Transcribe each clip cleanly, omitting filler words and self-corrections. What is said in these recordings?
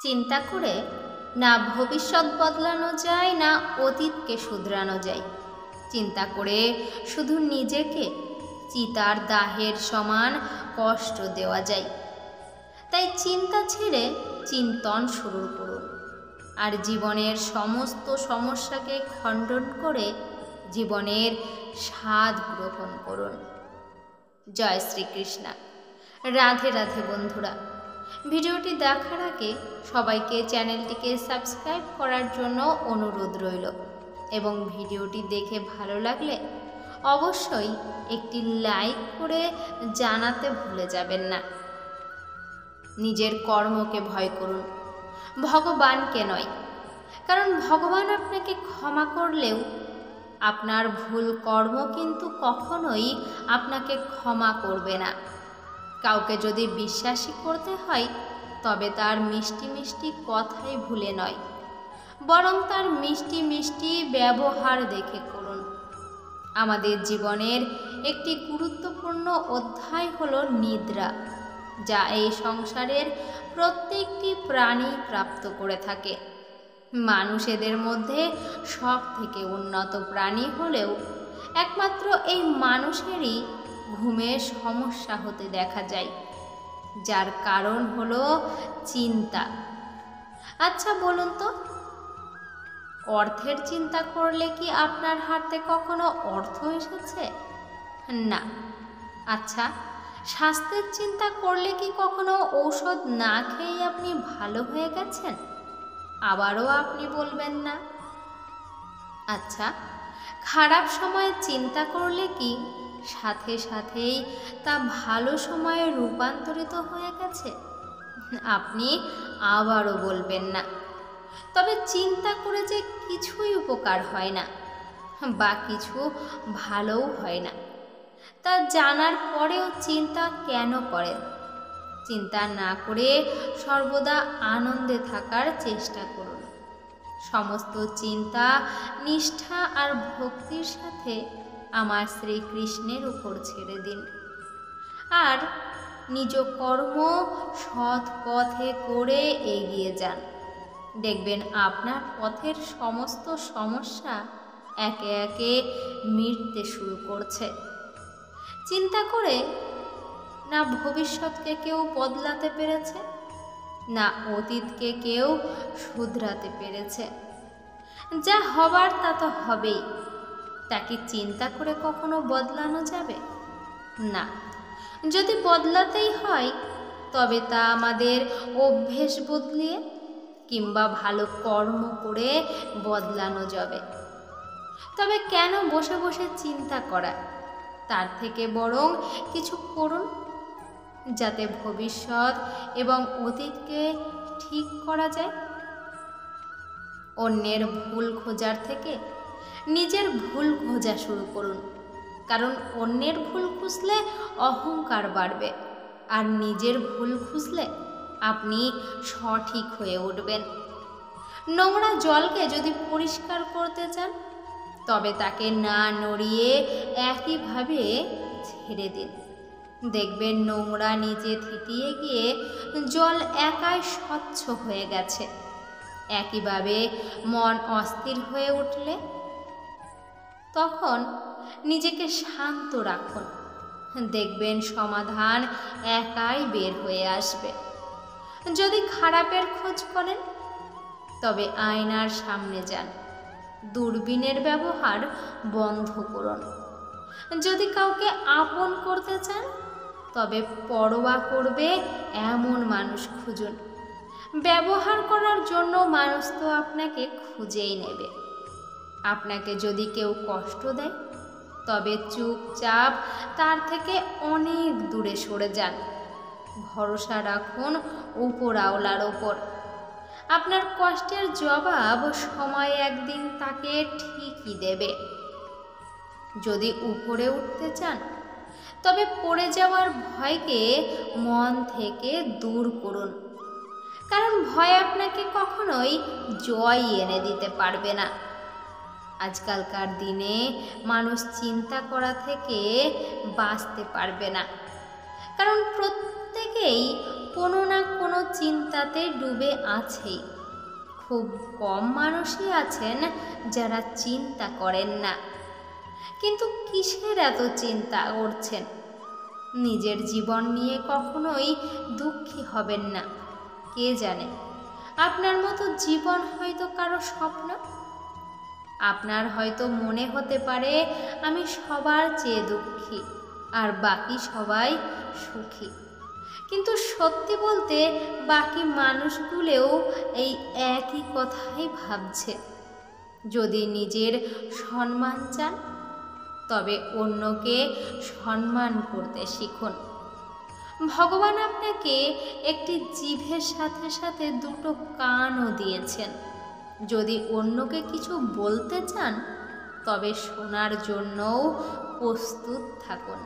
চিন্তা করে না ভবিষ্যৎ বদলানো যায়, না অতীতকে শুধরানো যায়। চিন্তা করে শুধু নিজেকে চিতার দাহের সমান কষ্ট দেওয়া যায়। তাই চিন্তা ছেড়ে চিন্তন শুরু করুন, আর জীবনের সমস্ত সমস্যাকে খণ্ডন করে জীবনের স্বাদ গ্রহণ করুন। জয় শ্রীকৃষ্ণ। রাধে রাধে বন্ধুরা। ভিডিওটি দেখার আগে সবাইকে চ্যানেলটিকে সাবস্ক্রাইব করার জন্য অনুরোধ রইল, এবং ভিডিওটি দেখে ভালো লাগলে অবশ্যই একটি লাইক করে জানাতে ভুলে যাবেন না। নিজের কর্মকে ভয় করুন, ভগবানকে নয়। কারণ ভগবান আপনাকে ক্ষমা করলেও আপনার ভুল কর্ম কিন্তু কখনোই আপনাকে ক্ষমা করবে না। কাউকে যদি বিশ্বাসী করতে হয় তবে তার মিষ্টি মিষ্টি কথাই ভুলে নয়, বরং তার মিষ্টি মিষ্টি ব্যবহার দেখে করুন। আমাদের জীবনের একটি গুরুত্বপূর্ণ অধ্যায় হলো নিদ্রা, যা এই সংসারের প্রত্যেকটি প্রাণী প্রাপ্ত করে থাকে। মানুষ এদের মধ্যে সব থেকে উন্নত প্রাণী হলেও একমাত্র এই মানুষেরই ঘুমের সমস্যা হতে দেখা যায়, যার কারণ হলো চিন্তা। আচ্ছা বলুন তো, অর্থের চিন্তা করলে কি আপনার হাতে কখনো অর্থ এসেছে? না। আচ্ছা, স্বাস্থ্যের চিন্তা করলে কি কখনো ঔষধ না খেয়ে আপনি ভালো হয়ে গেছেন? আবারও আপনি বলবেন না। আচ্ছা, খারাপ সময়ে চিন্তা করলে কি সাথে সাথেই তা ভালো সময়ে রূপান্তরিত হয়ে গেছে? আপনি আবারও বলবেন না। তবে চিন্তা করে যে কিছুই উপকার হয় না বা কিছু ভালোও হয় না, তা জানার পরেও চিন্তা কেন করেন? চিন্তা না করে সর্বদা আনন্দে থাকার চেষ্টা করুন। সমস্ত চিন্তা নিষ্ঠা আর ভক্তির সাথে আমার শ্রীকৃষ্ণের উপর ছেড়ে দিন, আর নিজ কর্ম সৎ পথে করে এগিয়ে যান। দেখবেন আপনার পথের সমস্ত সমস্যা একে একে মিটতে শুরু করছে। চিন্তা করে না ভবিষ্যৎকে কেউ বদলাতে পেরেছে, না অতীতকে কেউ শুধরাতে পেরেছে। যা হবার তা তো হবেই। তাকে চিন্তা করে কখনো বদলানো যাবে না। যদি বদলাতেই হয় তবে তা আমাদের অভ্যেস বদলিয়ে কিংবা ভালো কর্ম করে বদলানো যাবে। তবে কেন বসে বসে চিন্তা করা? তার থেকে বরং কিছু করুন, যাতে ভবিষ্যৎ এবং অতীতকে ঠিক করা যায়। অন্যের ভুল খোঁজার থেকে নিজের ভুল খোঁজা শুরু করুন, কারণ অন্যের ভুল খুঁজলে অহংকার বাড়বে, আর নিজের ভুল খুঁজলে আপনি সঠিক হয়ে উঠবেন। নোংরা জলকে যদি পরিষ্কার করতে চান তবে তাকে না নড়িয়ে একইভাবে ছেড়ে দিন। দেখবেন নোংরা নিচে থিতিয়ে গিয়ে জল একাই স্বচ্ছ হয়ে গেছে। একইভাবে মন অস্থির হয়ে উঠলে তখন নিজেকে শান্ত রাখুন। দেখবেন সমাধান একাই বের হয়ে আসবে। যদি খারাপের খোঁজ করেন তবে আয়নার সামনে যান। দূরবীনের ব্যবহার বন্ধ করুন। যদি কাউকে আপন করতে চান তবে পরোয়া করবে এমন মানুষ খুঁজুন। ব্যবহার করার জন্য মানুষ তো আপনাকে খুঁজেই নেবে। আপনাকে যদি কেউ কষ্ট দেয় তবে চুপচাপ তার থেকে অনেক দূরে সরে যান। ভরসা রাখুন উপরওয়ালার ওপর। আপনার কষ্টের জবাব সময় একদিন তাকে ঠিকই দেবে। যদি উপরে উঠতে চান তবে পড়ে যাওয়ার ভয়কে মন থেকে দূর করুন, কারণ ভয় আপনাকে কখনোই জয় এনে দিতে পারবে না। আজকালকার দিনে মানুষ চিন্তা করা থেকে বাঁচতে পারবে না, কারণ প্রত্যেকেই কোনো না কোনো চিন্তাতে ডুবে আছেই। খুব কম মানুষই আছেন যারা চিন্তা করেন না। কিন্তু কিসের এত চিন্তা করছেন? নিজের জীবন নিয়ে কখনোই দুঃখী হবেন না। কে জানে, আপনার মতো জীবন হয়তো কারো স্বপ্ন। আপনার হয়তো মনে হতে পারে আমি সবার চেয়ে দুঃখী আর বাকি সবাই সুখী। কিন্তু সত্যি বলতে বাকি মানুষগুলোও এই একই কথাই ভাবছে। যদি নিজের সম্মান চান, তবে অন্যকে সম্মান করতে শিখুন। ভগবান আপনাকে একটি জিভের সাথে সাথে দুটো কানও দিয়েছেন। যদি অন্যকে কিছু বলতে চান, তবে শোনার জন্যও প্রস্তুত থাকুন।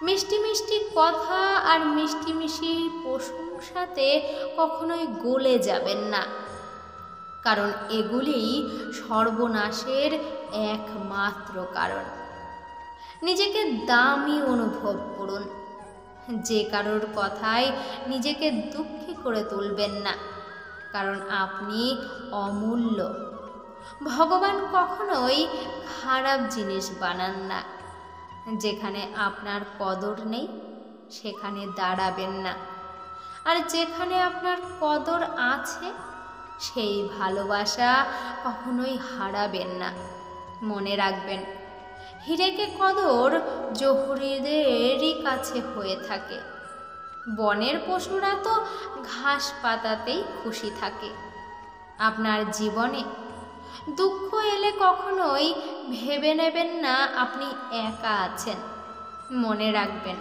মিষ্টি মিষ্টি কথা আর মিষ্টি মিষ্টি প্রশংসাতে কখনোই গলে যাবেন না, কারণ এগুলিই সর্বনাশের একমাত্র কারণ। নিজেকে দামি অনুভব করুন। যে কারোর কথায় নিজেকে দুঃখী করে তুলবেন না, কারণ আপনি অমূল্য। ভগবান কখনোই খারাপ জিনিস বানান না। যেখানে আপনার কদর নেই, সেখানে দাঁড়াবেন না। আর যেখানে আপনার কদর আছে, সেই ভালোবাসা কখনোই হারাবেন না। মনে রাখবেন, হিরেকে কদর জহুরিদেরই কাছে হয়ে থাকে। বনের পশুরা তো ঘাস পাতাতেই খুশি থাকে। আপনার জীবনে দুঃখ এলে কখনোই ভেবে নেবেন না আপনি একা আছেন। মনে রাখবেন,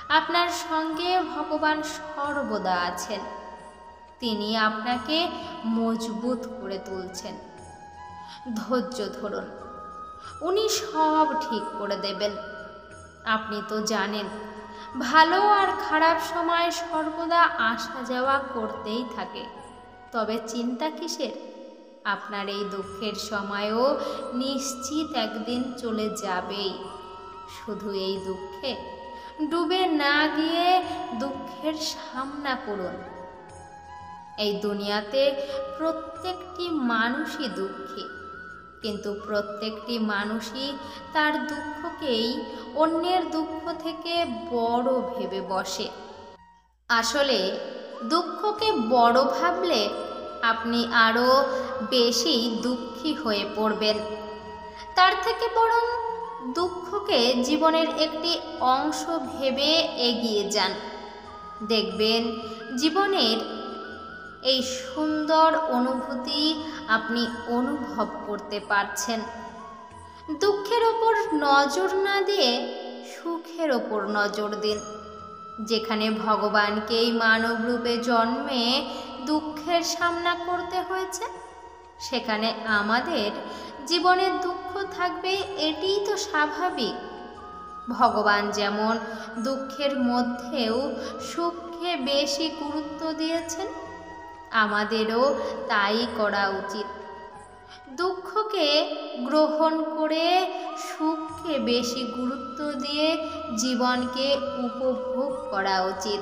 আপনার সঙ্গে ভগবান সর্বদা আছেন। তিনি আপনাকে মজবুত করে তুলছেন। ধৈর্য ধরুন, উনি সব ঠিক করে দেবেন। আপনি তো জানেন, ভালো আর খারাপ সময় সর্বদা আসা যাওয়া করতেই থাকে। তবে চিন্তা কিসের? আপনার এই দুঃখের সময়ও নিশ্চিত একদিন চলে যাবেই। শুধু এই দুঃখে ডুবে না গিয়ে দুঃখের সামনা করুন। এই দুনিয়াতে প্রত্যেকটি মানুষই দুঃখী, কিন্তু প্রত্যেকটি মানুষই তার দুঃখকেই অন্যের দুঃখ থেকে বড় ভেবে বসে। আসলে দুঃখকে বড় ভাবলে আপনি আরও বেশি দুঃখী হয়ে পড়বেন। তার থেকে বরং দুঃখকে জীবনের একটি অংশ ভেবে এগিয়ে যান। দেখবেন জীবনের এই সুন্দর অনুভূতি আপনি অনুভব করতে পারছেন। দুঃখের ওপর নজর না দিয়ে সুখের ওপর নজর দিন। যেখানে ভগবানকেই মানব রূপে জন্মে দুঃখের সামনা করতে হয়েছে, সেখানে আমাদের জীবনে দুঃখ থাকবে, এটিই তো স্বাভাবিক। ভগবান যেমন দুঃখের মধ্যেও সুখকে বেশি গুরুত্ব দিয়েছেন, আমাদেরও তাই করা উচিত। দুঃখকে গ্রহণ করে সুখকে বেশি গুরুত্ব দিয়ে জীবনকে উপভোগ করা উচিত।